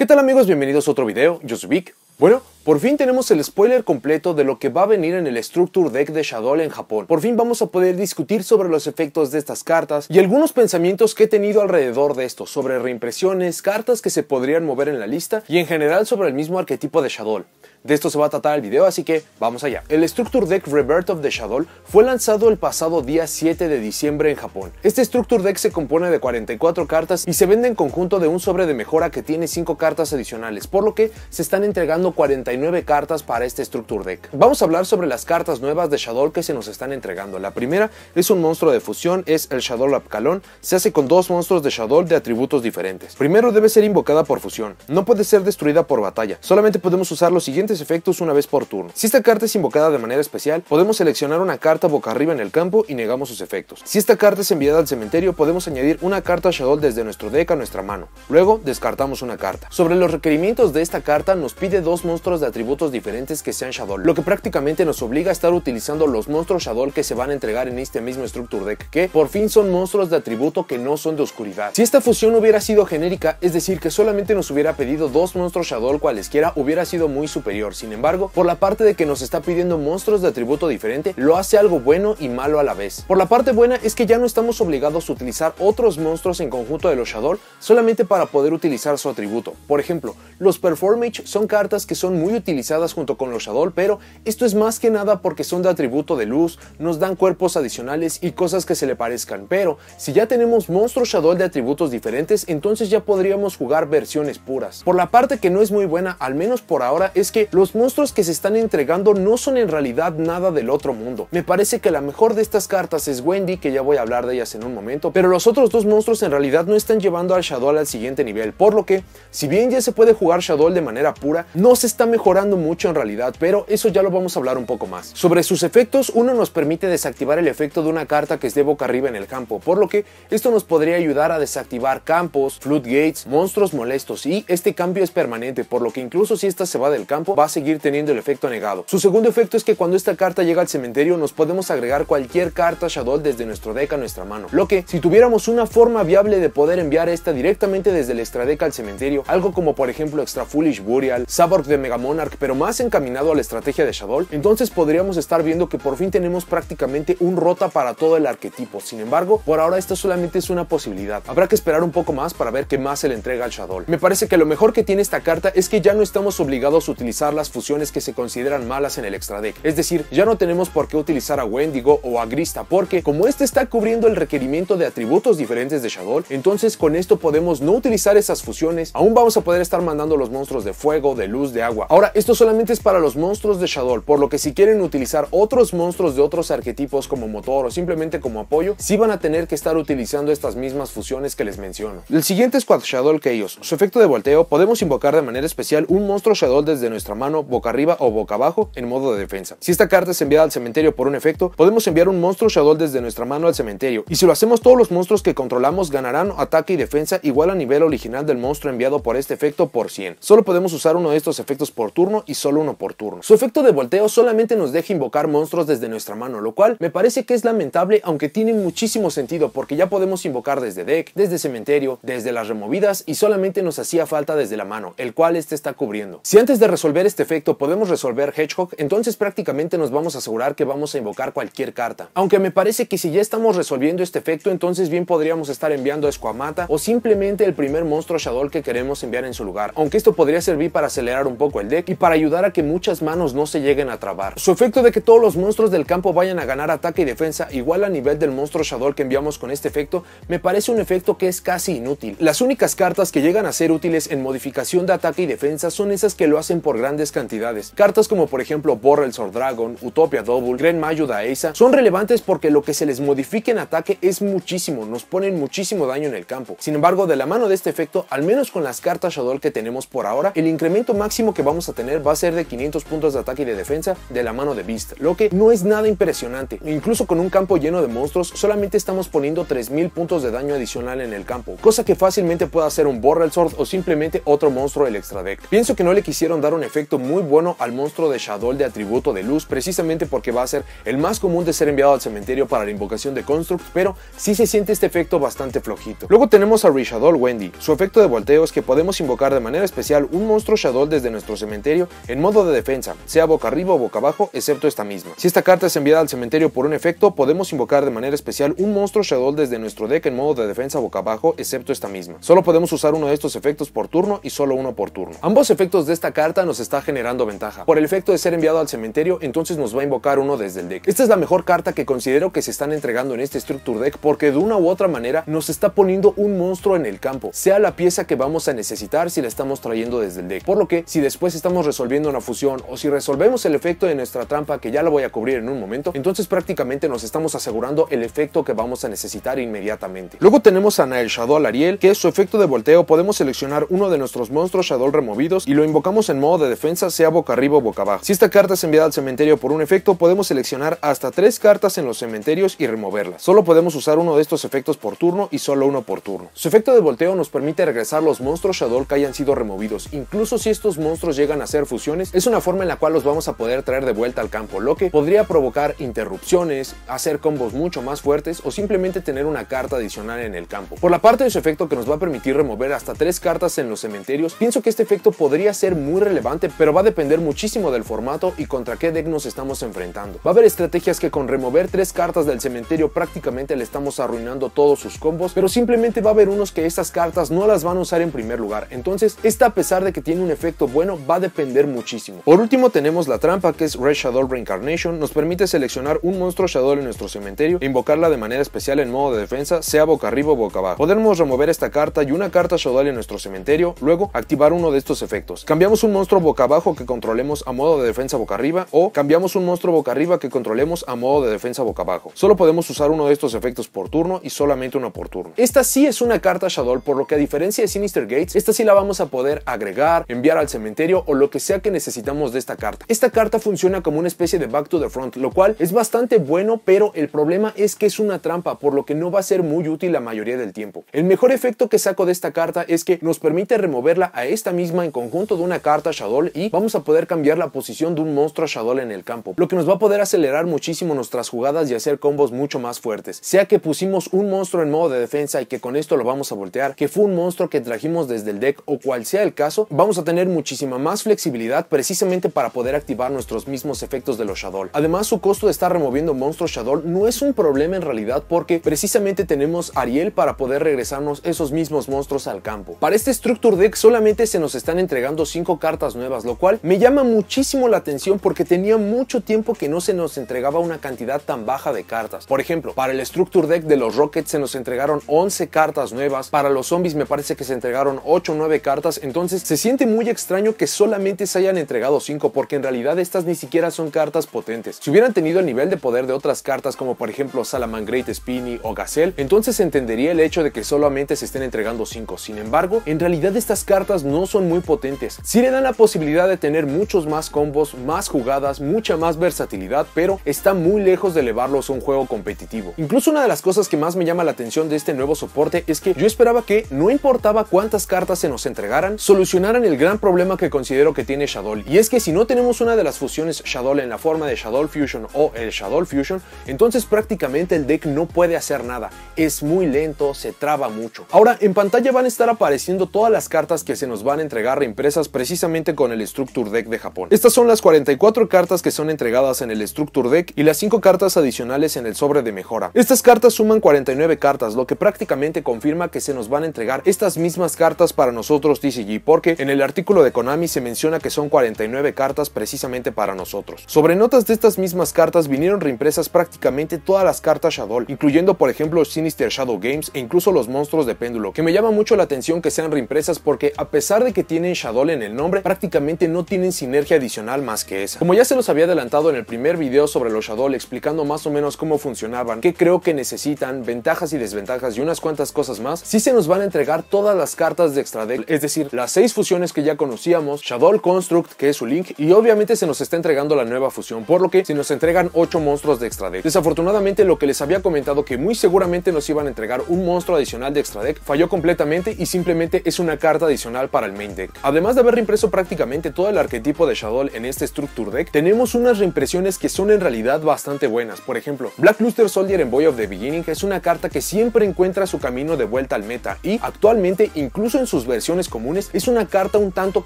¿Qué tal amigos? Bienvenidos a otro video, yo soy Vic. Bueno, por fin tenemos el spoiler completo de lo que va a venir en el Structure Deck de Shaddoll en Japón. Por fin vamos a poder discutir sobre los efectos de estas cartas y algunos pensamientos que he tenido alrededor de esto, sobre reimpresiones, cartas que se podrían mover en la lista y en general sobre el mismo arquetipo de Shaddoll. De esto se va a tratar el video, así que vamos allá. El Structure Deck Rebirth of the Shaddoll fue lanzado el pasado día 7 de diciembre en Japón. Este Structure Deck se compone de 44 cartas y se vende en conjunto de un sobre de mejora que tiene 5 cartas adicionales, por lo que se están entregando 49 cartas para este Structure Deck. Vamos a hablar sobre las cartas nuevas de Shaddoll que se nos están entregando. La primera es un monstruo de fusión, es el Shaddoll Apkalon. Se hace con 2 monstruos de Shaddoll de atributos diferentes. Primero debe ser invocada por fusión, no puede ser destruida por batalla, solamente podemos usar los siguientes efectos una vez por turno. Si esta carta es invocada de manera especial, podemos seleccionar una carta boca arriba en el campo y negamos sus efectos. Si esta carta es enviada al cementerio, podemos añadir una carta Shaddoll desde nuestro deck a nuestra mano. Luego descartamos una carta. Sobre los requerimientos de esta carta, nos pide 2 monstruos de atributos diferentes que sean Shaddoll, lo que prácticamente nos obliga a estar utilizando los monstruos Shaddoll que se van a entregar en este mismo Structure Deck, que por fin son monstruos de atributo que no son de oscuridad. Si esta fusión hubiera sido genérica, es decir que solamente nos hubiera pedido 2 monstruos Shaddoll cualesquiera, hubiera sido muy superior. Sin embargo, por la parte de que nos está pidiendo monstruos de atributo diferente, lo hace algo bueno y malo a la vez. Por la parte buena es que ya no estamos obligados a utilizar otros monstruos en conjunto de los Shaddoll solamente para poder utilizar su atributo. Por ejemplo, los Performage son cartas que son muy utilizadas junto con los Shaddoll, pero esto es más que nada porque son de atributo de luz, nos dan cuerpos adicionales y cosas que se le parezcan. Pero si ya tenemos monstruos Shaddoll de atributos diferentes, entonces ya podríamos jugar versiones puras. Por la parte que no es muy buena, al menos por ahora, es que los monstruos que se están entregando no son en realidad nada del otro mundo. Me parece que la mejor de estas cartas es Wendy, que ya voy a hablar de ellas en un momento, pero los otros 2 monstruos en realidad no están llevando al Shaddoll al siguiente nivel, por lo que, si bien ya se puede jugar Shaddoll de manera pura, no se está mejorando mucho en realidad, pero eso ya lo vamos a hablar un poco más. Sobre sus efectos, uno nos permite desactivar el efecto de una carta que esté boca arriba en el campo, por lo que esto nos podría ayudar a desactivar campos, floodgates, monstruos molestos, y este cambio es permanente, por lo que incluso si esta se va del campo, va a seguir teniendo el efecto negado. Su segundo efecto es que cuando esta carta llega al cementerio, nos podemos agregar cualquier carta Shaddoll desde nuestro deck a nuestra mano, lo que, si tuviéramos una forma viable de poder enviar esta directamente desde el extra deck al cementerio, algo como por ejemplo Extra Foolish Burial, Saborg de Mega Monarch, pero más encaminado a la estrategia de Shaddoll, entonces podríamos estar viendo que por fin tenemos prácticamente un rota para todo el arquetipo. Sin embargo, por ahora esto solamente es una posibilidad. Habrá que esperar un poco más para ver qué más se le entrega al Shaddoll. Me parece que lo mejor que tiene esta carta es que ya no estamos obligados a utilizar las fusiones que se consideran malas en el extra deck, es decir, ya no tenemos por qué utilizar a Wendigo o a Grista, porque como este está cubriendo el requerimiento de atributos diferentes de Shaddoll, entonces con esto podemos no utilizar esas fusiones. Aún vamos a poder estar mandando los monstruos de fuego, de luz, de agua. Ahora, esto solamente es para los monstruos de Shaddoll, por lo que si quieren utilizar otros monstruos de otros arquetipos como motor o simplemente como apoyo, sí van a tener que estar utilizando estas mismas fusiones que les menciono. El siguiente es Quad Shaddoll Chaos. Su efecto de volteo, podemos invocar de manera especial un monstruo Shaddoll desde nuestra mano boca arriba o boca abajo en modo de defensa. Si esta carta es enviada al cementerio por un efecto, podemos enviar un monstruo Shaddoll desde nuestra mano al cementerio, y si lo hacemos, todos los monstruos que controlamos ganarán ataque y defensa igual a nivel original del monstruo enviado por este efecto por 100. Solo podemos usar uno de estos efectos por turno y solo uno por turno. Su efecto de volteo solamente nos deja invocar monstruos desde nuestra mano, lo cual me parece que es lamentable, aunque tiene muchísimo sentido porque ya podemos invocar desde deck, desde cementerio, desde las removidas, y solamente nos hacía falta desde la mano, el cual este está cubriendo. Si antes de resolver este efecto podemos resolver Hedgehog, entonces prácticamente nos vamos a asegurar que vamos a invocar cualquier carta. Aunque me parece que si ya estamos resolviendo este efecto, entonces bien podríamos estar enviando a Squamata o simplemente el primer monstruo Shaddoll que queremos enviar en su lugar, aunque esto podría servir para acelerar un poco el deck y para ayudar a que muchas manos no se lleguen a trabar. Su efecto de que todos los monstruos del campo vayan a ganar ataque y defensa igual a nivel del monstruo Shaddoll que enviamos con este efecto, me parece un efecto que es casi inútil. Las únicas cartas que llegan a ser útiles en modificación de ataque y defensa son esas que lo hacen por grandes cantidades. Cartas como por ejemplo Borrel Sword Dragon, Utopia Double, Gren Mayu Daesa son relevantes porque lo que se les modifique en ataque es muchísimo, nos ponen muchísimo daño en el campo. Sin embargo, de la mano de este efecto, al menos con las cartas Shaddoll que tenemos por ahora, el incremento máximo máximo que vamos a tener va a ser de 500 puntos de ataque y de defensa de la mano de Beast, lo que no es nada impresionante. Incluso con un campo lleno de monstruos, solamente estamos poniendo 3000 puntos de daño adicional en el campo, cosa que fácilmente puede hacer un Borrelsword o simplemente otro monstruo del extra deck. Pienso que no le quisieron dar un efecto muy bueno al monstruo de Shaddoll de atributo de luz, precisamente porque va a ser el más común de ser enviado al cementerio para la invocación de Construct, pero sí se siente este efecto bastante flojito. Luego tenemos a Reshaddoll Wendy. Su efecto de volteo es que podemos invocar de manera especial un monstruo Shaddoll desde nuestro cementerio en modo de defensa, sea boca arriba o boca abajo, excepto esta misma. Si esta carta es enviada al cementerio por un efecto, podemos invocar de manera especial un monstruo Shaddoll desde nuestro deck en modo de defensa boca abajo, excepto esta misma. Solo podemos usar uno de estos efectos por turno y solo uno por turno. Ambos efectos de esta carta nos está generando ventaja. Por el efecto de ser enviado al cementerio, entonces nos va a invocar uno desde el deck. Esta es la mejor carta que considero que se están entregando en este Structure Deck, porque de una u otra manera nos está poniendo un monstruo en el campo, sea la pieza que vamos a necesitar si la estamos trayendo desde el deck. Por lo que si después estamos resolviendo una fusión o si resolvemos el efecto de nuestra trampa, que ya la voy a cubrir en un momento, entonces prácticamente nos estamos asegurando el efecto que vamos a necesitar inmediatamente. Luego tenemos a Nael Shaddoll Ariel, que es su efecto de volteo. Podemos seleccionar uno de nuestros monstruos Shaddoll removidos y lo invocamos en modo de defensa, sea boca arriba o boca abajo. Si esta carta es enviada al cementerio por un efecto, podemos seleccionar hasta 3 cartas en los cementerios y removerlas. Solo podemos usar uno de estos efectos por turno y solo uno por turno. Su efecto de volteo nos permite regresar los monstruos Shaddoll que hayan sido removidos. Incluso si estos monstruos llegan a ser fusiones, es una forma en la cual los vamos a poder traer de vuelta al campo, lo que podría provocar interrupciones, hacer combos mucho más fuertes o simplemente tener una carta adicional en el campo. Por la parte de su efecto, que nos va a permitir remover hasta 3 cartas en los cementerios, pienso que este efecto podría ser muy relevante, pero va a depender muchísimo del formato y contra qué deck nos estamos enfrentando. Va a haber estrategias que con remover 3 cartas del cementerio prácticamente le estamos arruinando todos sus combos, pero simplemente va a haber unos que estas cartas no las van a usar en primer lugar. Entonces, esta, a pesar de que tiene un efecto bueno, va a depender muchísimo. Por último tenemos la trampa, que es Red Shaddoll Reincarnation. Nos permite seleccionar un monstruo Shaddoll en nuestro cementerio e invocarla de manera especial en modo de defensa, sea boca arriba o boca abajo. Podemos remover esta carta y una carta Shaddoll en nuestro cementerio, luego activar uno de estos efectos. Cambiamos un monstruo boca abajo que controlemos a modo de defensa boca arriba, o cambiamos un monstruo boca arriba que controlemos a modo de defensa boca abajo. Solo podemos usar uno de estos efectos por turno y solamente uno por turno. Esta sí es una carta Shaddoll, por lo que a diferencia de Sinister Gates, esta sí la vamos a poder agregar, enviar al cementerio o lo que sea que necesitamos de esta carta. Esta carta funciona como una especie de back to the front, lo cual es bastante bueno, pero el problema es que es una trampa, por lo que no va a ser muy útil la mayoría del tiempo. El mejor efecto que saco de esta carta es que nos permite removerla a esta misma en conjunto de una carta Shaddoll y vamos a poder cambiar la posición de un monstruo Shaddoll en el campo, lo que nos va a poder acelerar muchísimo nuestras jugadas y hacer combos mucho más fuertes. Sea que pusimos un monstruo en modo de defensa y que con esto lo vamos a voltear, que fue un monstruo que trajimos desde el deck o cual sea el caso, vamos a tener muchísima más flexibilidad precisamente para poder activar nuestros mismos efectos de los Shaddoll. Además, su costo de estar removiendo monstruos Shaddoll no es un problema en realidad, porque precisamente tenemos Ariel para poder regresarnos esos mismos monstruos al campo. Para este Structure Deck solamente se nos están entregando 5 cartas nuevas, lo cual me llama muchísimo la atención porque tenía mucho tiempo que no se nos entregaba una cantidad tan baja de cartas. Por ejemplo, para el Structure Deck de los Rockets se nos entregaron 11 cartas nuevas, para los zombies me parece que se entregaron 8 o 9 cartas, entonces se siente muy extraño que solamente se hayan entregado 5, porque en realidad estas ni siquiera son cartas potentes. Si hubieran tenido el nivel de poder de otras cartas como por ejemplo Salamangreat Spinny o Gazelle, entonces entendería el hecho de que solamente se estén entregando 5. Sin embargo, en realidad estas cartas no son muy potentes. Sí le dan la posibilidad de tener muchos más combos, más jugadas, mucha más versatilidad, pero está muy lejos de elevarlos a un juego competitivo. Incluso una de las cosas que más me llama la atención de este nuevo soporte es que yo esperaba que, no importaba cuántas cartas se nos entregaran, solucionaran el gran problema que considero que tiene Shaddoll, y es que si no tenemos una de las fusiones Shaddoll en la forma de Shaddoll Fusion o el Shaddoll Fusion, entonces prácticamente el deck no puede hacer nada. Es muy lento, se traba mucho. Ahora, en pantalla van a estar apareciendo todas las cartas que se nos van a entregar reimpresas precisamente con el Structure Deck de Japón. Estas son las 44 cartas que son entregadas en el Structure Deck y las 5 cartas adicionales en el sobre de mejora. Estas cartas suman 49 cartas, lo que prácticamente confirma que se nos van a entregar estas mismas cartas para nosotros TCG, porque en el artículo de Konami se menciona que son 49 cartas precisamente para nosotros. Sobre notas de estas mismas cartas vinieron reimpresas prácticamente todas las cartas Shaddoll, incluyendo por ejemplo Sinister Shadow Games e incluso los monstruos de péndulo, que me llama mucho la atención que sean reimpresas porque a pesar de que tienen Shaddoll en el nombre, prácticamente no tienen sinergia adicional más que esa. Como ya se los había adelantado en el primer video sobre los Shaddoll, explicando más o menos cómo funcionaban, qué creo que necesitan, ventajas y desventajas y unas cuantas cosas más, sí se nos van a entregar todas las cartas de extra deck, es decir, las 6 fusiones que ya conocíamos, decíamos, Shadow Construct, que es su link, y obviamente se nos está entregando la nueva fusión, por lo que se nos entregan 8 monstruos de extra deck. Desafortunadamente, lo que les había comentado que muy seguramente nos iban a entregar un monstruo adicional de extra deck falló completamente y simplemente es una carta adicional para el main deck. Además de haber reimpreso prácticamente todo el arquetipo de Shadow en este Structure Deck, tenemos unas reimpresiones que son en realidad bastante buenas. Por ejemplo, Black Luster Soldier en Boy of the Beginning es una carta que siempre encuentra su camino de vuelta al meta y actualmente, incluso en sus versiones comunes, es una carta un tanto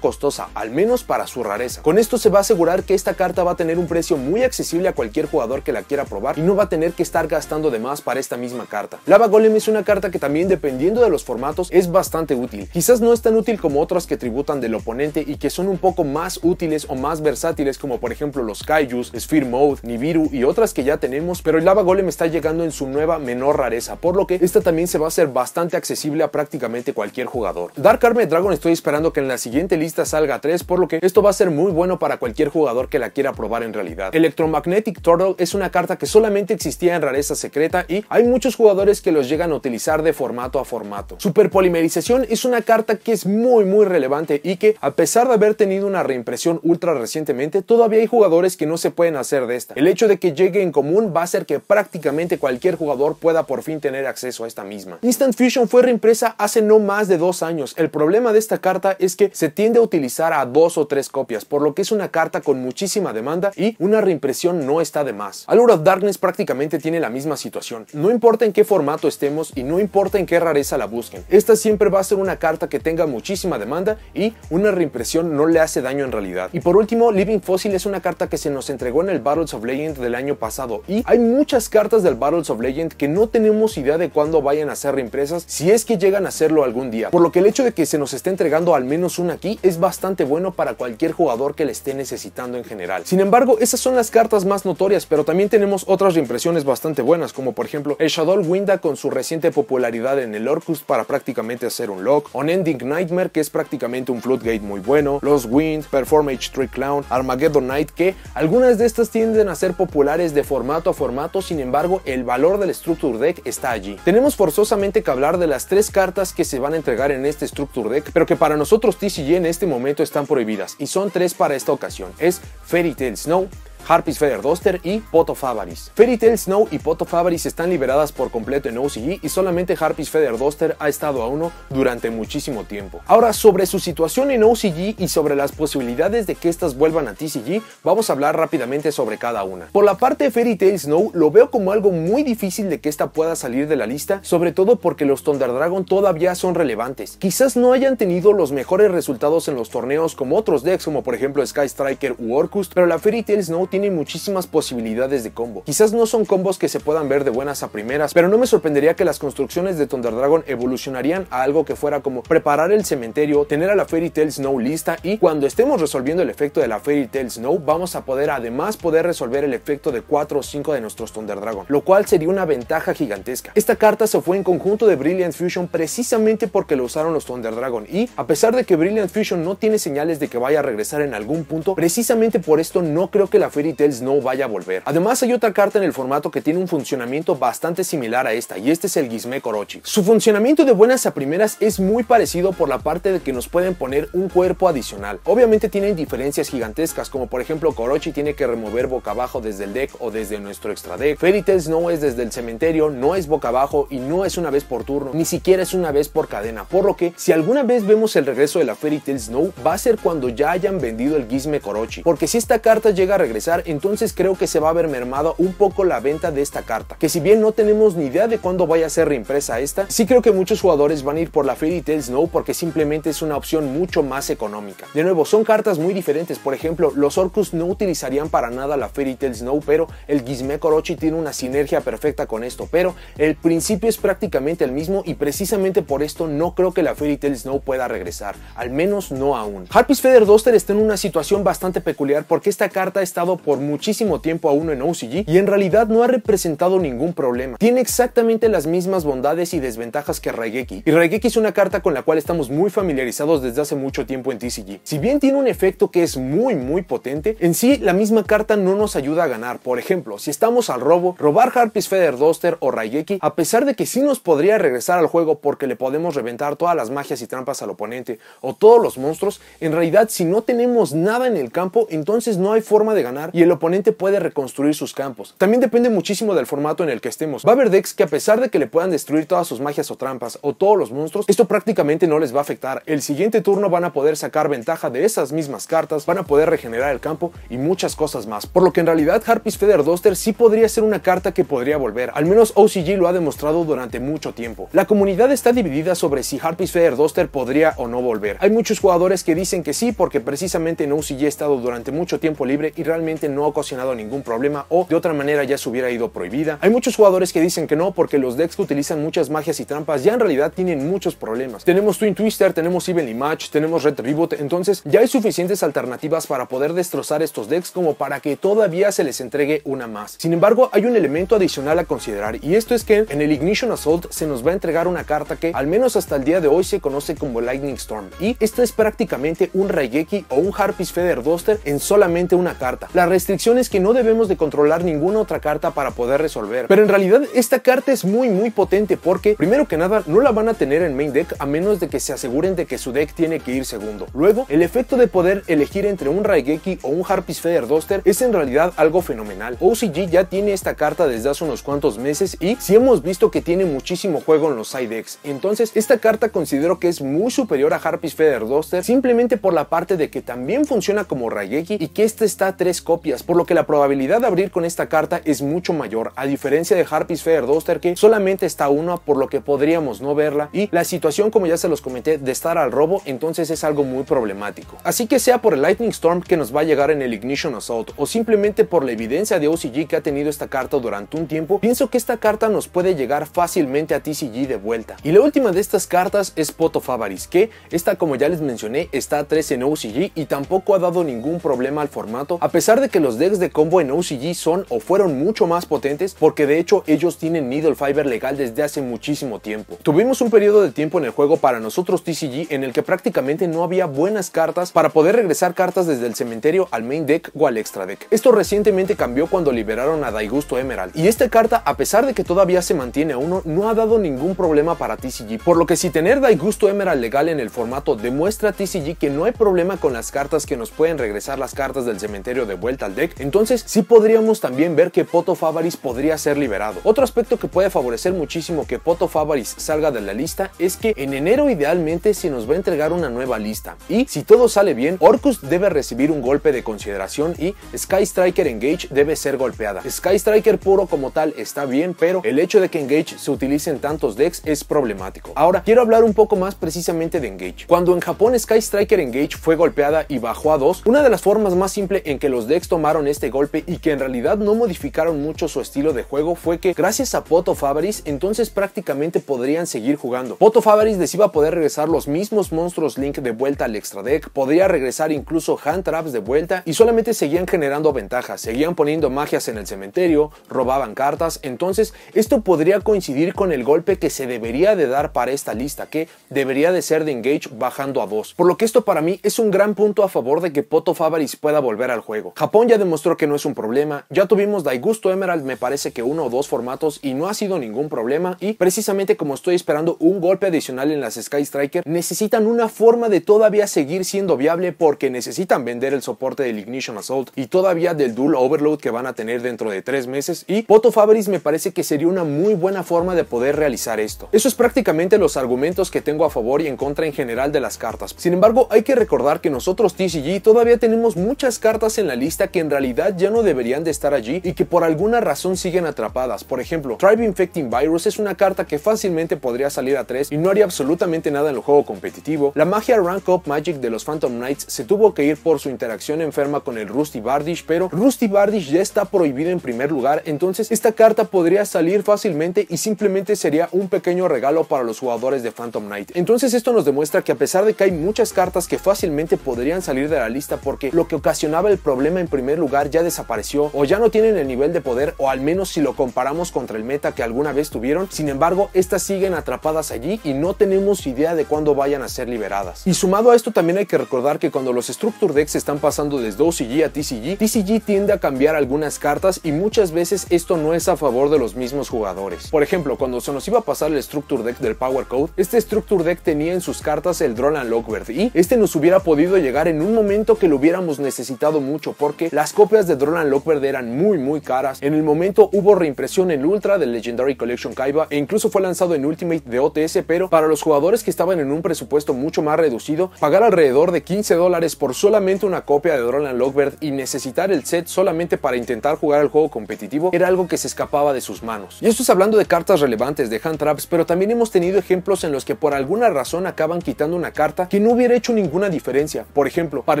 costosa, al menos para su rareza. Con esto se va a asegurar que esta carta va a tener un precio muy accesible a cualquier jugador que la quiera probar y no va a tener que estar gastando de más para esta misma carta. Lava Golem es una carta que también, dependiendo de los formatos, es bastante útil. Quizás no es tan útil como otras que tributan del oponente y que son un poco más útiles o más versátiles, como por ejemplo los Kaijus, Sphere Mode, Nibiru y otras que ya tenemos, pero el Lava Golem está llegando en su nueva menor rareza, por lo que esta también se va a hacer bastante accesible a prácticamente cualquier jugador. Dark Armed Dragon estoy esperando que en la siguiente lista salga 3, por lo que esto va a ser muy bueno para cualquier jugador que la quiera probar en realidad. Electromagnetic Turtle es una carta que solamente existía en rareza secreta y hay muchos jugadores que los llegan a utilizar de formato a formato. Superpolimerización es una carta que es muy relevante y que, a pesar de haber tenido una reimpresión ultra recientemente, todavía hay jugadores que no se pueden hacer de esta. El hecho de que llegue en común va a hacer que prácticamente cualquier jugador pueda por fin tener acceso a esta misma. Instant Fusion fue reimpresa hace no más de 2 años. El problema de esta carta es que se tiende a utilizar a 2 o 3 copias, por lo que es una carta con muchísima demanda y una reimpresión no está de más. Allure of Darkness prácticamente tiene la misma situación. No importa en qué formato estemos y no importa en qué rareza la busquen, esta siempre va a ser una carta que tenga muchísima demanda y una reimpresión no le hace daño en realidad. Y por último, Living Fossil es una carta que se nos entregó en el Battles of Legend del año pasado y hay muchas cartas del Battles of Legend que no tenemos idea de cuándo vayan a ser reimpresas, si es que llegan a hacerlo algún día, por lo que el hecho de que se nos esté entregando al menos una aquí es bastante bueno para cualquier jugador que le esté necesitando en general. Sin embargo, esas son las cartas más notorias, pero también tenemos otras reimpresiones bastante buenas, como por ejemplo el Shadow Winda con su reciente popularidad en el Orcust para prácticamente hacer un lock, Unending Nightmare, que es prácticamente un Floodgate muy bueno, Lost Wind, Performage Trick Clown, Armageddon Knight, que algunas de estas tienden a ser populares de formato a formato. Sin embargo, el valor del Structure Deck está allí. Tenemos forzosamente que hablar de las 3 cartas que se van a entregar en este Structure Deck, pero que para nosotros TCG en este momento están prohibidas, y son 3 para esta ocasión. Es Fairy Tail Snow, Harpy's Feather Duster y Pot of Avarice. Fairy Tail Snow y Pot of Avarice están liberadas por completo en OCG y solamente Harpy's Feather Duster ha estado a uno durante muchísimo tiempo. Ahora, sobre su situación en OCG y sobre las posibilidades de que estas vuelvan a TCG, vamos a hablar rápidamente sobre cada una. Por la parte de Fairy Tail Snow, lo veo como algo muy difícil de que esta pueda salir de la lista, sobre todo porque los Thunder Dragon todavía son relevantes. Quizás no hayan tenido los mejores resultados en los torneos como otros decks, como por ejemplo Sky Striker u Orcust, pero la Fairy Tail Snow tiene muchísimas posibilidades de combo. Quizás no son combos que se puedan ver de buenas a primeras, pero no me sorprendería que las construcciones de Thunder Dragon evolucionarían a algo que fuera como preparar el cementerio, tener a la Fairy Tail Snow lista, y cuando estemos resolviendo el efecto de la Fairy Tail Snow, vamos a poder además resolver el efecto de 4 o 5 de nuestros Thunder Dragon, lo cual sería una ventaja gigantesca. Esta carta se fue en conjunto de Brilliant Fusion precisamente porque lo usaron los Thunder Dragon, y a pesar de que Brilliant Fusion no tiene señales de que vaya a regresar en algún punto, precisamente por esto no creo que la Fairy Tail Snow vaya a volver. Además, hay otra carta en el formato que tiene un funcionamiento bastante similar a esta, y este es el Gizmek Orochi. Su funcionamiento de buenas a primeras es muy parecido por la parte de que nos pueden poner un cuerpo adicional. Obviamente tienen diferencias gigantescas, como por ejemplo Orochi tiene que remover boca abajo desde el deck o desde nuestro extra deck. Fairy Tail Snow es desde el cementerio, no es boca abajo y no es una vez por turno, ni siquiera es una vez por cadena, por lo que si alguna vez vemos el regreso de la Fairy Tail Snow va a ser cuando ya hayan vendido el Gizmek Orochi, porque si esta carta llega a regresar, entonces creo que se va a ver mermado un poco la venta de esta carta, que si bien no tenemos ni idea de cuándo vaya a ser reimpresa esta, sí creo que muchos jugadores van a ir por la Fairy Tail Snow porque simplemente es una opción mucho más económica. De nuevo, son cartas muy diferentes. Por ejemplo, los Orcus no utilizarían para nada la Fairy Tail Snow, pero el Gizmek Orochi tiene una sinergia perfecta con esto, pero el principio es prácticamente el mismo y precisamente por esto no creo que la Fairy Tail Snow pueda regresar, al menos no aún. Harpy's Feather Duster está en una situación bastante peculiar porque esta carta ha estado enfrentado por muchísimo tiempo a uno en OCG y en realidad no ha representado ningún problema. Tiene exactamente las mismas bondades y desventajas que Raigeki, y Raigeki es una carta con la cual estamos muy familiarizados desde hace mucho tiempo en TCG. Si bien tiene un efecto que es muy potente, en sí la misma carta no nos ayuda a ganar. Por ejemplo, si estamos al robo, robar Harpy's Feather Duster o Raigeki, a pesar de que sí nos podría regresar al juego porque le podemos reventar todas las magias y trampas al oponente o todos los monstruos, en realidad si no tenemos nada en el campo, entonces no hay forma de ganar y el oponente puede reconstruir sus campos. También depende muchísimo del formato en el que estemos. Va a haber decks que a pesar de que le puedan destruir todas sus magias o trampas o todos los monstruos, esto prácticamente no les va a afectar. El siguiente turno van a poder sacar ventaja de esas mismas cartas, van a poder regenerar el campo y muchas cosas más. Por lo que en realidad Harpy's Feather Duster sí podría ser una carta que podría volver. Al menos OCG lo ha demostrado durante mucho tiempo. La comunidad está dividida sobre si Harpy's Feather Duster podría o no volver. Hay muchos jugadores que dicen que sí porque precisamente en OCG ha estado durante mucho tiempo libre y realmente no ha ocasionado ningún problema o de otra manera ya se hubiera ido prohibida. Hay muchos jugadores que dicen que no porque los decks que utilizan muchas magias y trampas ya en realidad tienen muchos problemas. Tenemos Twin Twister, tenemos Evenly Match, tenemos Red Reboot, entonces ya hay suficientes alternativas para poder destrozar estos decks como para que todavía se les entregue una más. Sin embargo, hay un elemento adicional a considerar y esto es que en el Ignition Assault se nos va a entregar una carta que al menos hasta el día de hoy se conoce como Lightning Storm y esta es prácticamente un Raigeki o un Harpy's Feather Duster en solamente una carta. La restricción es que no debemos de controlar ninguna otra carta para poder resolver, pero en realidad esta carta es muy potente porque primero que nada no la van a tener en main deck a menos de que se aseguren de que su deck tiene que ir segundo. Luego el efecto de poder elegir entre un Raigeki o un Harpy's Feather Duster es en realidad algo fenomenal. OCG ya tiene esta carta desde hace unos cuantos meses y sí hemos visto que tiene muchísimo juego en los side decks. Entonces esta carta considero que es muy superior a Harpy's Feather Duster simplemente por la parte de que también funciona como Raigeki y que esta está a 3 copias, por lo que la probabilidad de abrir con esta carta es mucho mayor, a diferencia de Harpy's Feather Duster que solamente está una, por lo que podríamos no verla y la situación, como ya se los comenté, de estar al robo, entonces es algo muy problemático. Así que sea por el Lightning Storm que nos va a llegar en el Ignition Assault o simplemente por la evidencia de OCG que ha tenido esta carta durante un tiempo, pienso que esta carta nos puede llegar fácilmente a TCG de vuelta. Y la última de estas cartas es Pot of Avarice, que esta, como ya les mencioné, está a 3 en OCG y tampoco ha dado ningún problema al formato, a pesar de que los decks de combo en OCG son o fueron mucho más potentes porque de hecho ellos tienen Needle Fiber legal desde hace muchísimo tiempo. Tuvimos un periodo de tiempo en el juego para nosotros TCG en el que prácticamente no había buenas cartas para poder regresar cartas desde el cementerio al main deck o al extra deck. Esto recientemente cambió cuando liberaron a Daigusto Emerald y esta carta, a pesar de que todavía se mantiene a 1, no ha dado ningún problema para TCG, por lo que si tener Daigusto Emerald legal en el formato demuestra a TCG que no hay problema con las cartas que nos pueden regresar las cartas del cementerio de vuelta al deck, entonces sí podríamos también ver que Pot of Avarice podría ser liberado. Otro aspecto que puede favorecer muchísimo que Pot of Avarice salga de la lista es que en enero idealmente se nos va a entregar una nueva lista y si todo sale bien, Orcust debe recibir un golpe de consideración y Sky Striker Engage debe ser golpeada. Sky Striker puro como tal está bien, pero el hecho de que Engage se utilice en tantos decks es problemático. Ahora quiero hablar un poco más precisamente de Engage. Cuando en Japón Sky Striker Engage fue golpeada y bajó a 2, una de las formas más simples en que los decks tomaron este golpe y que en realidad no modificaron mucho su estilo de juego fue que gracias a Pot of Avarice entonces prácticamente podrían seguir jugando. Pot of Avarice les iba a poder regresar los mismos monstruos Link de vuelta al extra deck, podría regresar incluso Hand Traps de vuelta y solamente seguían generando ventajas, seguían poniendo magias en el cementerio, robaban cartas, entonces esto podría coincidir con el golpe que se debería de dar para esta lista, que debería de ser de Engage bajando a 2, por lo que esto para mí es un gran punto a favor de que Pot of Avarice pueda volver al juego. Japón ya demostró que no es un problema, ya tuvimos Daigusto Emerald me parece que 1 o 2 formatos y no ha sido ningún problema y precisamente como estoy esperando un golpe adicional en las Sky Striker, necesitan una forma de todavía seguir siendo viable porque necesitan vender el soporte del Ignition Assault y todavía del Dual Overload que van a tener dentro de 3 meses y Pot of Avarice me parece que sería una muy buena forma de poder realizar esto. Eso es prácticamente los argumentos que tengo a favor y en contra en general de las cartas. Sin embargo, hay que recordar que nosotros TCG todavía tenemos muchas cartas en la lista que en realidad ya no deberían de estar allí y que por alguna razón siguen atrapadas. Por ejemplo, Tribe Infecting Virus es una carta que fácilmente podría salir a 3 y no haría absolutamente nada en el juego competitivo. La magia Rank Up Magic de los Phantom Knights se tuvo que ir por su interacción enferma con el Rusty Bardish, pero Rusty Bardish ya está prohibido en primer lugar, entonces esta carta podría salir fácilmente y simplemente sería un pequeño regalo para los jugadores de Phantom Knight. Entonces esto nos demuestra que a pesar de que hay muchas cartas que fácilmente podrían salir de la lista porque lo que ocasionaba el problema en primer lugar ya desapareció o ya no tienen el nivel de poder, o al menos si lo comparamos contra el meta que alguna vez tuvieron. Sin embargo, estas siguen atrapadas allí y no tenemos idea de cuándo vayan a ser liberadas. Y sumado a esto, también hay que recordar que cuando los Structure Decks están pasando desde OCG a TCG tiende a cambiar algunas cartas y muchas veces esto no es a favor de los mismos jugadores. Por ejemplo, cuando se nos iba a pasar el Structure Deck del Power Code, este Structure Deck tenía en sus cartas el Drolan Lockbird y este nos hubiera podido llegar en un momento que lo hubiéramos necesitado mucho, porque las copias de Drolan Lockbird eran muy caras. En el momento hubo reimpresión en Ultra del Legendary Collection Kaiba e incluso fue lanzado en Ultimate de OTS, pero para los jugadores que estaban en un presupuesto mucho más reducido, pagar alrededor de $15 por solamente una copia de Drolan Lockbird y necesitar el set solamente para intentar jugar el juego competitivo era algo que se escapaba de sus manos. Y esto es hablando de cartas relevantes, de hand traps, pero también hemos tenido ejemplos en los que por alguna razón acaban quitando una carta que no hubiera hecho ninguna diferencia. Por ejemplo, para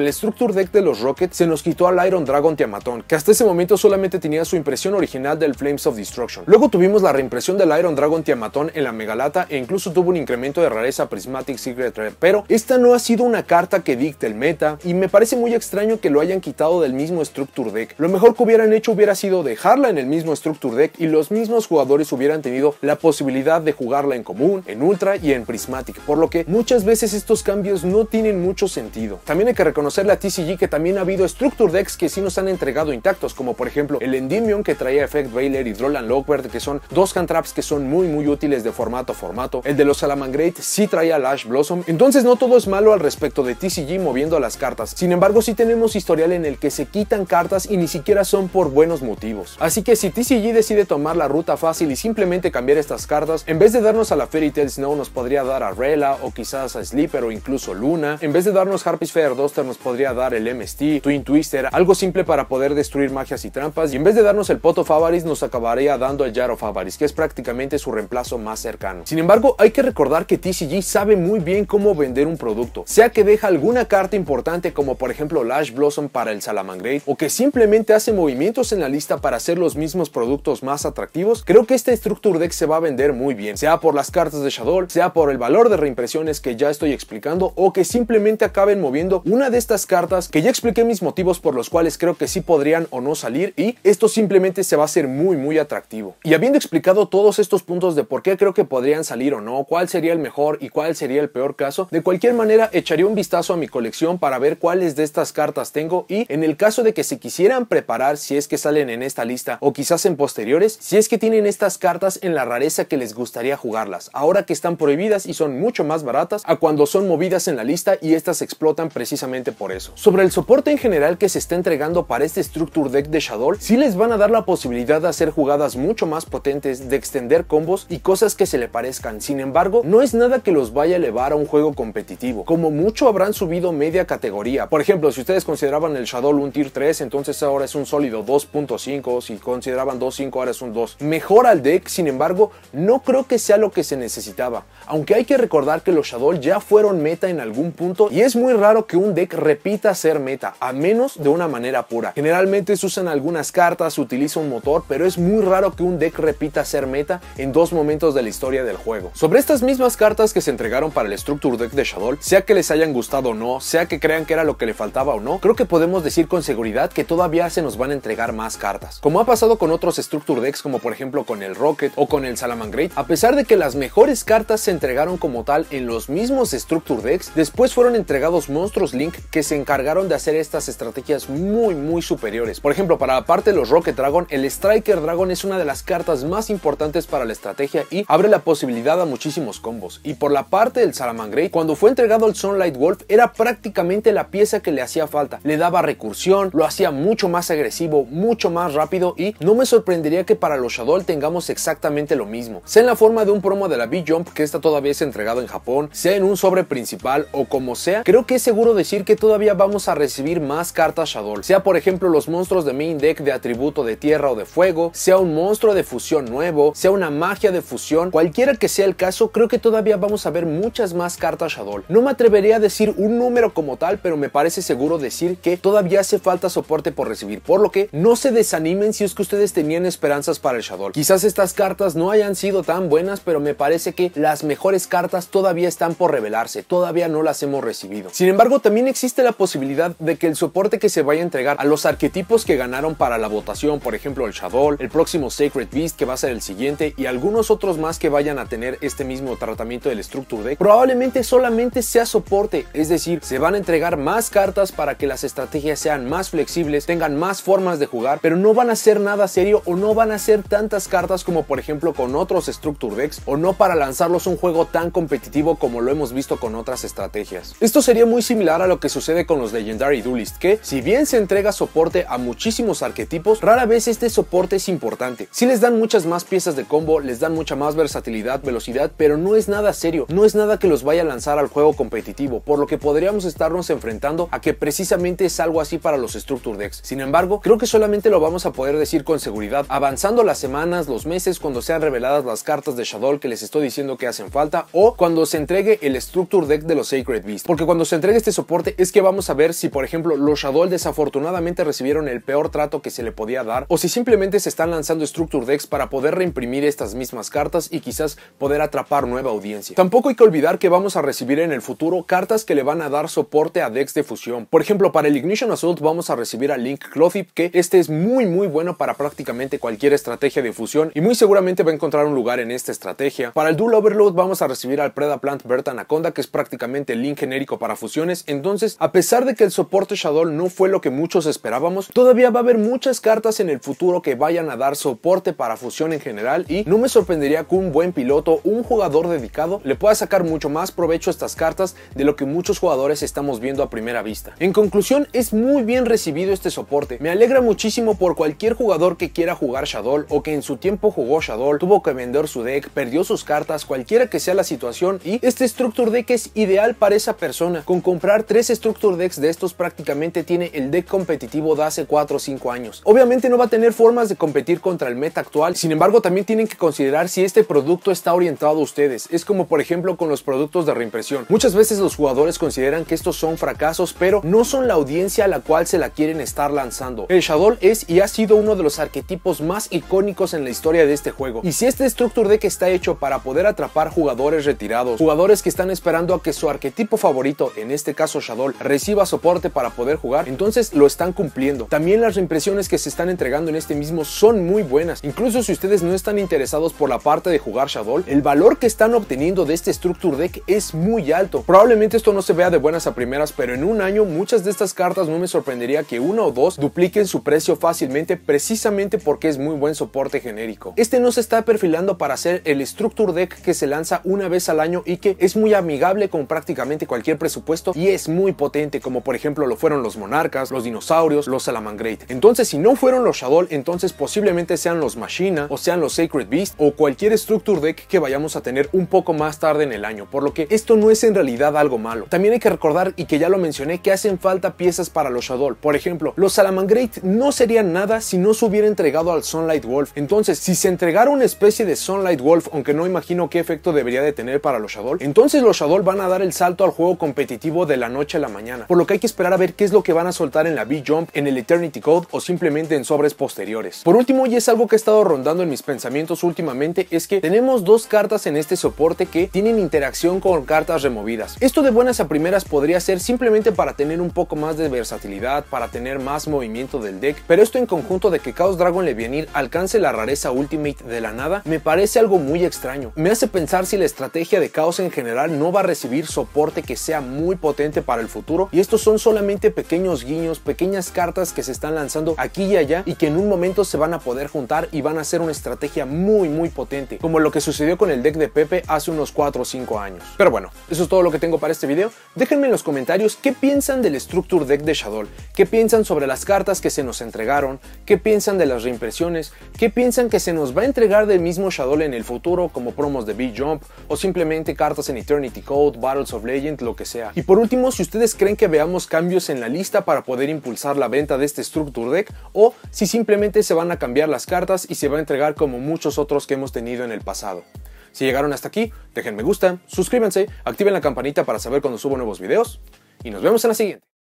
el Structure Deck de los Rockets se nos quitó al Iron Dragon Tiamaton, que hasta ese momento solamente tenía su impresión original del Flames of Destruction. Luego tuvimos la reimpresión del Iron Dragon Tiamaton en la Megalata e incluso tuvo un incremento de rareza Prismatic Secret Rare, pero esta no ha sido una carta que dicte el meta y me parece muy extraño que lo hayan quitado del mismo Structure Deck. Lo mejor que hubieran hecho hubiera sido dejarla en el mismo Structure Deck y los mismos jugadores hubieran tenido la posibilidad de jugarla en común, en Ultra y en Prismatic, por lo que muchas veces estos cambios no tienen mucho sentido. También hay que reconocerle a TCG que también ha habido Structure Decks que sí nos han entregado intactos, como por ejemplo el Endymion, que traía Effect Veiler y Drolan Lockbird, que son dos hand traps que son muy útiles de formato a formato. El de los Salamangreat sí traía Lash Blossom. Entonces no todo es malo al respecto de TCG moviendo las cartas. Sin embargo, sí tenemos historial en el que se quitan cartas y ni siquiera son por buenos motivos. Así que si TCG decide tomar la ruta fácil y simplemente cambiar estas cartas, en vez de darnos a la Fairy Tail Snow nos podría dar a Rela o quizás a Sleeper o incluso Luna. En vez de darnos Harpy's Feather Duster nos podría dar el MST, Twin Twister, algo simple para poder destruir magias y trampas. Y en vez de darnos el Pot of Avarice nos acabaría dando el Jar of Avarice, que es prácticamente su reemplazo más cercano. Sin embargo, hay que recordar que TCG sabe muy bien cómo vender un producto, sea que deja alguna carta importante como por ejemplo Lash Blossom para el Salamangreat o que simplemente hace movimientos en la lista para hacer los mismos productos más atractivos. Creo que este Structure Deck se va a vender muy bien, sea por las cartas de Shadow, sea por el valor de reimpresiones que ya estoy explicando o que simplemente acaben moviendo una de estas cartas que ya expliqué mis motivos por los cuales creo que sí podrían o no salir, y esto simplemente se va a hacer muy atractivo. Y habiendo explicado todos estos puntos de por qué creo que podrían salir o no, cuál sería el mejor y cuál sería el peor caso, de cualquier manera echaría un vistazo a mi colección para ver cuáles de estas cartas tengo, y en el caso de que se quisieran preparar, si es que salen en esta lista o quizás en posteriores, si es que tienen estas cartas en la rareza que les gustaría jugarlas, ahora que están prohibidas y son mucho más baratas a cuando son movidas en la lista y estas explotan precisamente por eso. Sobre el soporte en general que se está entregando para este Structure Deck de Shadow, sí les van a dar la posibilidad de hacer jugadas mucho más potentes, de extender combos y cosas que se le parezcan. Sin embargo, no es nada que los vaya a elevar a un juego competitivo. Como mucho habrán subido media categoría. Por ejemplo, si ustedes consideraban el Shadow un Tier 3, entonces ahora es un sólido 2.5. Si consideraban 2.5, ahora es un 2. Mejora al deck, sin embargo, no creo que sea lo que se necesitaba. Aunque hay que recordar que los Shadow ya fueron meta en algún punto y es muy raro que un deck repita ser meta, a menos de una manera pura. Generalmente se usan algunas cartas, se utiliza un motor, pero es muy raro que un deck repita ser meta en dos momentos de la historia del juego. Sobre estas mismas cartas que se entregaron para el Structure Deck de Shadow, sea que les hayan gustado o no, sea que crean que era lo que le faltaba o no, creo que podemos decir con seguridad que todavía se nos van a entregar más cartas. Como ha pasado con otros Structure Decks, como por ejemplo con el Rocket o con el Salamangreat, a pesar de que las mejores cartas se entregaron como tal en los mismos Structure Decks, después fueron entregados monstruos Link que se encargaron de hacer estas estrategias muy superiores. Por ejemplo, para la parte de los Rocket Dragon, el Striker Dragon es una de las cartas más importantes para la estrategia y abre la posibilidad a muchísimos combos. Y por la parte del Salamangreat, cuando fue entregado el Sunlight Wolf, era prácticamente la pieza que le hacía falta. Le daba recursión, lo hacía mucho más agresivo, mucho más rápido, y no me sorprendería que para los Shadow tengamos exactamente lo mismo, sea en la forma de un promo de la B-Jump, que esta todavía es entregado en Japón, sea en un sobre principal o como sea. Creo que es seguro decir que todavía vamos a recibir más cartas Shadow, sea por ejemplo los monstruos de main deck de atributo de tierra o de fuego, sea un monstruo de fusión nuevo, sea una magia de fusión, cualquiera que sea el caso, creo que todavía vamos a ver muchas más cartas Shadow. No me atrevería a decir un número como tal, pero me parece seguro decir que todavía hace falta soporte por recibir, por lo que no se desanimen si es que ustedes tenían esperanzas para el Shadow. Quizás estas cartas no hayan sido tan buenas, pero me parece que las mejores cartas todavía están por revelarse, todavía no las hemos recibido. Sin embargo, también existe la posibilidad de que el soporte que se vaya vaya a entregar a los arquetipos que ganaron para la votación, por ejemplo el Shaddoll, el próximo Sacred Beast que va a ser el siguiente y algunos otros más que vayan a tener este mismo tratamiento del Structure Deck, probablemente solamente sea soporte, es decir, se van a entregar más cartas para que las estrategias sean más flexibles, tengan más formas de jugar, pero no van a ser nada serio o no van a ser tantas cartas como por ejemplo con otros Structure Decks, o no para lanzarlos un juego tan competitivo como lo hemos visto con otras estrategias. Esto sería muy similar a lo que sucede con los Legendary Duelist, que si bien se entrega soporte a muchísimos arquetipos, rara vez este soporte es importante. Sí les dan muchas más piezas de combo, les dan mucha más versatilidad, velocidad, pero no es nada serio, no es nada que los vaya a lanzar al juego competitivo, por lo que podríamos estarnos enfrentando a que precisamente es algo así para los Structure Decks. Sin embargo, creo que solamente lo vamos a poder decir con seguridad avanzando las semanas, los meses, cuando sean reveladas las cartas de Shaddoll que les estoy diciendo que hacen falta, o cuando se entregue el Structure Deck de los Sacred Beast, porque cuando se entregue este soporte es que vamos a ver si por ejemplo los Shaddoll desafortunadamente recibieron el peor trato que se le podía dar, o si simplemente se están lanzando Structure Decks para poder reimprimir estas mismas cartas y quizás poder atrapar nueva audiencia. Tampoco hay que olvidar que vamos a recibir en el futuro cartas que le van a dar soporte a decks de fusión. Por ejemplo, para el Ignition Assault vamos a recibir a Link Clothip, que este es muy bueno para prácticamente cualquier estrategia de fusión y muy seguramente va a encontrar un lugar en esta estrategia. Para el Dual Overload vamos a recibir al Predaplant Bird Anaconda, que es prácticamente el Link genérico para fusiones. Entonces, a pesar de que el soporte Shaddoll no fue lo que muchos esperábamos, todavía va a haber muchas cartas en el futuro que vayan a dar soporte para fusión en general, y no me sorprendería que un buen piloto, un jugador dedicado, le pueda sacar mucho más provecho a estas cartas de lo que muchos jugadores estamos viendo a primera vista. En conclusión, es muy bien recibido este soporte. Me alegra muchísimo por cualquier jugador que quiera jugar Shaddoll o que en su tiempo jugó Shaddoll, tuvo que vender su deck, perdió sus cartas, cualquiera que sea la situación, y este Structure Deck es ideal para esa persona. Con comprar 3 Structure Decks de estos prácticamente tiene el deck competitivo de hace 4 o 5 años. Obviamente no va a tener formas de competir contra el meta actual, sin embargo también tienen que considerar si este producto está orientado a ustedes. Es como por ejemplo con los productos de reimpresión. Muchas veces los jugadores consideran que estos son fracasos, pero no son la audiencia a la cual se la quieren estar lanzando. El Shaddoll es y ha sido uno de los arquetipos más icónicos en la historia de este juego, y si este Structure Deck está hecho para poder atrapar jugadores retirados, jugadores que están esperando a que su arquetipo favorito, en este caso Shaddoll, reciba soporte para poder jugar, entonces lo están cumpliendo. También las reimpresiones que se están entregando en este mismo son muy buenas. Incluso si ustedes no están interesados por la parte de jugar Shaddoll, el valor que están obteniendo de este Structure Deck es muy alto. Probablemente esto no se vea de buenas a primeras, pero en un año muchas de estas cartas no me sorprendería que una o dos dupliquen su precio fácilmente, precisamente porque es muy buen soporte genérico. Este no se está perfilando para ser el Structure Deck que se lanza una vez al año y que es muy amigable con prácticamente cualquier presupuesto y es muy potente, como por ejemplo lo fueron los Monarcas, los Dinosaurios, los Salamangreat. Entonces si no fueron los Shaddoll, entonces posiblemente sean los Machina o sean los Sacred Beast o cualquier Structure Deck que vayamos a tener un poco más tarde en el año, por lo que esto no es en realidad algo malo. También hay que recordar, y que ya lo mencioné, que hacen falta piezas para los Shaddoll. Por ejemplo, los Salamangreat no serían nada si no se hubiera entregado al Sunlight Wolf. Entonces si se entregara una especie de Sunlight Wolf, aunque no imagino qué efecto debería de tener para los Shaddoll, entonces los Shaddoll van a dar el salto al juego competitivo de la noche a la mañana, por lo que hay que esperar a ver qué es lo que van a soltar en la V-Jump, en el Eternity Code o simplemente en sobres posteriores. Por último, y es algo que he estado rondando en mis pensamientos últimamente, es que tenemos dos cartas en este soporte que tienen interacción con cartas removidas. Esto de buenas a primeras podría ser simplemente para tener un poco más de versatilidad, para tener más movimiento del deck, pero esto en conjunto de que Chaos Dragon Levianir alcance la rareza Ultimate de la nada, me parece algo muy extraño. Me hace pensar si la estrategia de Chaos en general no va a recibir soporte que sea muy potente para el futuro, y estos son solamente pequeños guiños, pequeñas cartas que se están lanzando aquí y allá y que en un momento se van a poder juntar y van a ser una estrategia muy potente, como lo que sucedió con el deck de Pepe hace unos 4 o 5 años. Pero bueno, eso es todo lo que tengo para este video. Déjenme en los comentarios qué piensan del Structure Deck de Shaddoll, qué piensan sobre las cartas que se nos entregaron, qué piensan de las reimpresiones, qué piensan que se nos va a entregar del mismo Shaddoll en el futuro, como promos de V-Jump o simplemente cartas en Eternity Code, Battles of Legend, lo que sea. Y por último, si ustedes creen que veamos cambios en la lista para poder impulsar la venta de este Structure Deck, o si simplemente se van a cambiar las cartas y se va a entregar como muchos otros que hemos tenido en el pasado. Si llegaron hasta aquí, dejen me gusta, suscríbanse, activen la campanita para saber cuando subo nuevos videos y nos vemos en la siguiente.